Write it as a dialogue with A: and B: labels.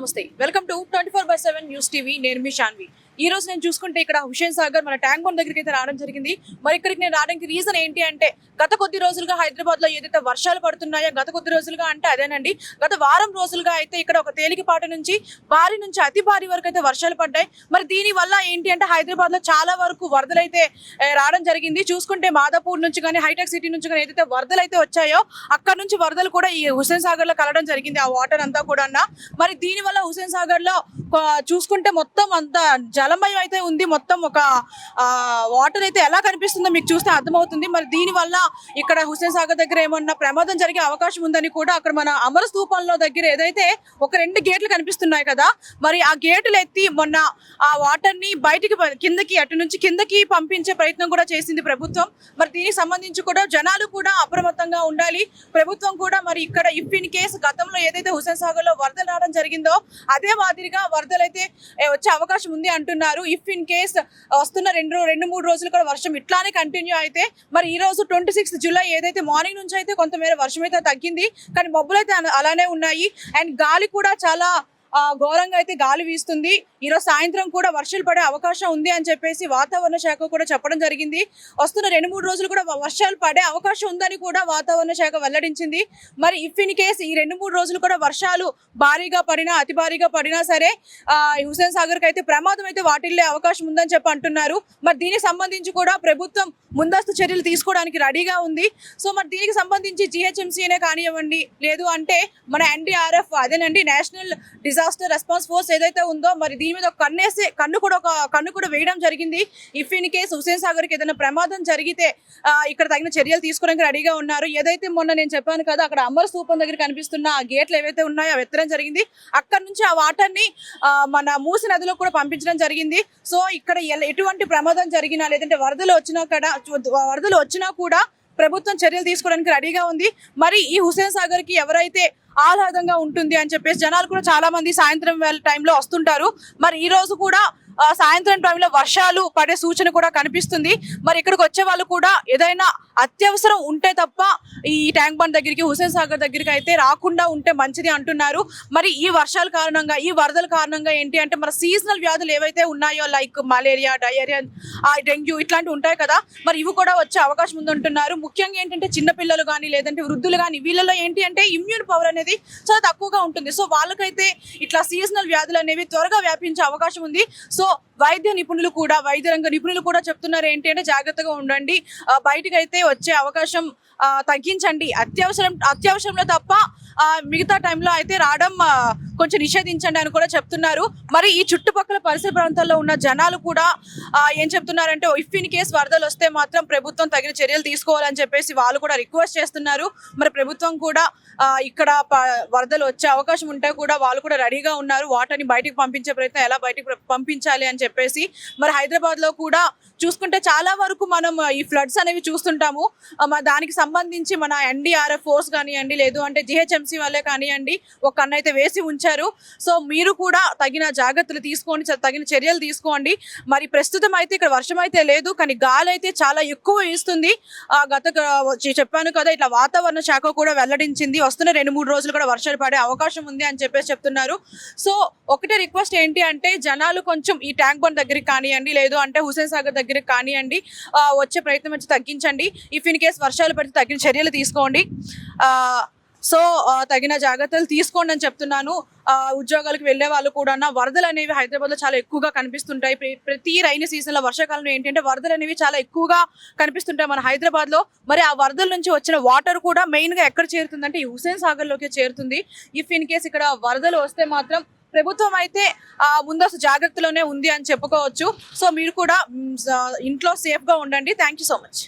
A: నమస్తే welcome to 24/7 news TV నేను మీ శాన్వి ఈ రోజు నేను చూసుకుంటే ఇక్కడ హుస్సేన్ సాగర్ మన ట్యాంక్ బండ్ దగ్గరికి అయితే రావడం జరిగింది మరి ఇక్కడికి నేను రావడానికి రీజన్ ఏంటి అంటే గత కొద్ది రోజులుగా హైదరాబాద్ లో ఏదైతే వర్షాలు పడుతున్నాయో గత కొద్ది రోజులుగా అంటే అదేనండి గత వారం రోజులుగా అయితే ఇక్కడ ఒక తేలికపాటి నుంచి భారీ నుంచి అతి భారీ వరకు అయితే వర్షాలు పడ్డాయి మరి దీని వల్ల ఏంటి అంటే హైదరాబాద్ లో చాలా వరకు వరదలు అయితే రావడం జరిగింది చూసుకుంటే మాదాపూర్ నుంచి కానీ హైటెక్ సిటీ నుంచి కానీ ఏదైతే వరదలు అయితే వచ్చాయో అక్కడ నుంచి వరదలు కూడా ఈ హుస్సేన్ సాగర్ లో కలవడం జరిగింది ఆ వాటర్ అంతా కూడా మరి దీని వల్ల హుస్సేన్ సాగర్ లో చూసుకుంటే మొత్తం అంతా జలమయం అయితే ఉంది మొత్తం ఒక వాటర్ అయితే ఎలా కనిపిస్తుందో మీకు చూస్తే అర్థమవుతుంది మరి దీని వల్ల ఇక్కడ హుస్సేన్ సాగర్ దగ్గర ఏమన్నా ప్రమాదం జరిగే అవకాశం ఉందని కూడా అక్కడ మన అమర స్తూపంలో దగ్గర ఏదైతే ఒక 2 గేట్లు కనిపిస్తున్నాయి కదా మరి ఆ గేట్లు ఎత్తి మొన్న ఆ వాటర్ ని బయటికి కిందకి అటు నుంచి కిందకి పంపించే ప్రయత్నం కూడా చేసింది ప్రభుత్వం మరి దీనికి సంబంధించి కూడా జనాలు కూడా అప్రమత్తంగా ఉండాలి ప్రభుత్వం కూడా మరి ఇక్కడ ఇఫ్ ఇన్ కేసు గతంలో ఏదైతే హుస్సేన్ సాగర్ లో వరదలు రావడం జరిగిందో అదే మాదిరిగా వరదలు అయితే వచ్చే అవకాశం ఉంది అంటున్నారు ఇఫ్ ఇన్ కేస్ వస్తున్న 2-3 రోజులు కూడా వర్షం ఇట్లానే కంటిన్యూ అయితే మరి ఈ రోజు 26 జూలై ఏదైతే మార్నింగ్ నుంచి అయితే కొంతమేర వర్షం అయితే తగ్గింది కానీ మబ్బులు అయితే అలానే ఉన్నాయి అండ్ గాలి కూడా చాలా ఘోరంగా అయితే గాలి వీస్తుంది ఈరోజు సాయంత్రం కూడా వర్షాలు పడే అవకాశం ఉంది అని చెప్పేసి వాతావరణ శాఖ కూడా చెప్పడం జరిగింది వస్తున్న 2-3 రోజులు కూడా వర్షాలు పడే అవకాశం ఉందని కూడా వాతావరణ శాఖ వెల్లడించింది మరి ఇఫ్ ఇన్ కేసు ఈ 2-3 రోజులు కూడా వర్షాలు భారీగా పడినా అతి భారీగా పడినా సరే హుస్సేన్ సాగర్ కి అయితే ప్రమాదం అయితే వాటిల్లే అవకాశం ఉందని చెప్పి అంటున్నారు మరి దీనికి సంబంధించి కూడా ప్రభుత్వం ముందస్తు చర్యలు తీసుకోవడానికి రెడీగా ఉంది సో మరి దీనికి సంబంధించి జిహెచ్ఎంసీనే కానివ్వండి లేదు అంటే మన ఎన్డీఆర్ఎఫ్ అదేనండి నేషనల్ డిజాస్టర్ రెస్పాన్స్ ఫోర్స్ ఏదైతే ఉందో మరి దీని మీద కన్ను కూడా వేయడం జరిగింది if in case Hussain Sagar కి ఏదైనా ప్రమాదం జరిగితే ఇక్కడ తగిన చర్యలు తీసుకోవడానికి రెడీగా ఉన్నారు ఏదైతే మొన్న నేను చెప్పాను కదా అక్కడ అమర స్తూపం దగ్గర కనిపిస్తున్న ఆ గేట్లు ఏవైతే ఉన్నాయో అవి ఎత్తడం జరిగింది అక్కడ నుంచి ఆ వాటర్ ని మన మూసి నదిలో కూడా పంపించడం జరిగింది సో ఇక్కడ ఎటువంటి ప్రమాదం జరిగినా లేదంటే వరదలు వచ్చినా కూడా ప్రభుత్వం చర్యలు తీసుకోవడానికి రెడీగా ఉంది మరి ఈ హుస్సేన్ సాగర్ కి ఎవరైతే ఆహ్లాదంగా ఉంటుంది అని చెప్పేసి జనాలు కూడా చాలా మంది సాయంత్రం వేళ టైంలో వస్తుంటారు మరి ఈ రోజు కూడా సాయంత్రం టైంలో వర్షాలు పడే సూచన కూడా కనిపిస్తుంది మరి ఇక్కడికి వచ్చే వాళ్ళు కూడా ఏదైనా అత్యవసరం ఉంటే తప్ప ఈ ట్యాంక్ బండ్ దగ్గరికి హుస్సేన్ సాగర్ దగ్గరికి అయితే రాకుండా ఉంటే మంచిది అంటున్నారు మరి ఈ వర్షాల కారణంగా ఈ వరదల కారణంగా ఏంటి అంటే మన సీజనల్ వ్యాధులు ఏవైతే ఉన్నాయో లైక్ మలేరియా డయేరియా డెంగ్యూ ఇట్లాంటివి ఉంటాయి కదా మరి ఇవి కూడా వచ్చే అవకాశం ఉందంటున్నారు ముఖ్యంగా ఏంటంటే చిన్నపిల్లలు కానీ లేదంటే వృద్ధులు కానీ వీళ్ళలో ఏంటి అంటే ఇమ్యూన్ పవర్ అనేది చాలా తక్కువగా ఉంటుంది సో వాళ్ళకైతే ఇట్లా సీజనల్ వ్యాధులు అనేవి త్వరగా వ్యాపించే అవకాశం ఉంది సో వైద్య రంగ నిపుణులు కూడా చెప్తున్నారు ఏంటి అంటే జాగ్రత్తగా ఉండండి బయటకు అయితే వచ్చే అవకాశం తగ్గించండి అత్యవసరంలో తప్ప మిగతా టైంలో అయితే రావడం కొంచెం నిషేధించండి అని కూడా చెప్తున్నారు మరి ఈ చుట్టుపక్కల పరిసర ప్రాంతాల్లో ఉన్న జనాలు కూడా ఏం చెప్తున్నారంటే ఇఫ్ ఇన్ కేసు వరదలు వస్తే మాత్రం ప్రభుత్వం తగిన చర్యలు తీసుకోవాలని చెప్పేసి వాళ్ళు కూడా రిక్వెస్ట్ చేస్తున్నారు మరి ప్రభుత్వం కూడా ఇక్కడ వరదలు వచ్చే అవకాశం ఉంటే కూడా వాళ్ళు కూడా రెడీగా ఉన్నారు వాటర్ని బయటకు పంపించే ప్రయత్నం ఎలా బయటకు పంపించాలి అని చెప్పేసి మరి హైదరాబాద్ లో కూడా చూసుకుంటే చాలా వరకు మనం ఈ ఫ్లడ్స్ అనేవి చూస్తుంటాము దానికి సంబంధించి మన ఎన్డీఆర్ఎఫ్ ఫోర్స్ కానివ్వండి లేదు అంటే జిహెచ్ఎంసీ వాళ్ళే కానివ్వండి ఒక కన్ను అయితే వేసి ఉంచారు సో మీరు కూడా తగిన జాగ్రత్తలు తీసుకోండి తగిన చర్యలు తీసుకోండి మరి ప్రస్తుతం అయితే ఇక్కడ వర్షం అయితే లేదు కానీ గాలి అయితే చాలా ఎక్కువ వీస్తుంది చెప్పాను కదా ఇట్లా వాతావరణ శాఖ కూడా వెల్లడించింది వస్తున్న 2-3 రోజులు కూడా వర్షాలు పడే అవకాశం ఉంది అని చెప్పేసి చెప్తున్నారు సో ఒకటే రిక్వెస్ట్ ఏంటి అంటే జనాలు కొంచెం ఈ ట్యాంక్ బండ్ దగ్గరికి కానివ్వండి లేదు అంటే హుస్సేన్ సాగర్ దగ్గరికి కానివ్వండి వచ్చే ప్రయత్నం వచ్చి తగ్గించండి ఇఫ్ ఇన్ కేసు వర్షాలు పడితే తగిన చర్యలు తీసుకోండి సో తగిన జాగ్రత్తలు తీసుకోండి అని చెప్తున్నాను ఉద్యోగాలకు వెళ్లే వాళ్ళు కూడా వరదలు అనేవి హైదరాబాద్ లో చాలా ఎక్కువగా కనిపిస్తుంటాయి ప్రతి రైనీ సీజన్ లో వర్షాకాలంలో ఏంటంటే వరదలు అనేవి చాలా ఎక్కువగా కనిపిస్తుంటాయి మన హైదరాబాద్ లో మరి ఆ వరదల నుంచి వచ్చిన వాటర్ కూడా మెయిన్ గా ఎక్కడ చేరుతుందంటే ఈ హుస్సేన్ సాగర్ లోకి చేరుతుంది ఇఫ్ ఇన్ కేసు ఇక్కడ వరదలు వస్తే మాత్రం ప్రభుత్వం అయితే ముందస్తు జాగ్రత్తలోనే ఉంది అని చెప్పుకోవచ్చు సో మీరు కూడా ఇంట్లో సేఫ్ గా ఉండండి థ్యాంక్ యూ సో మచ్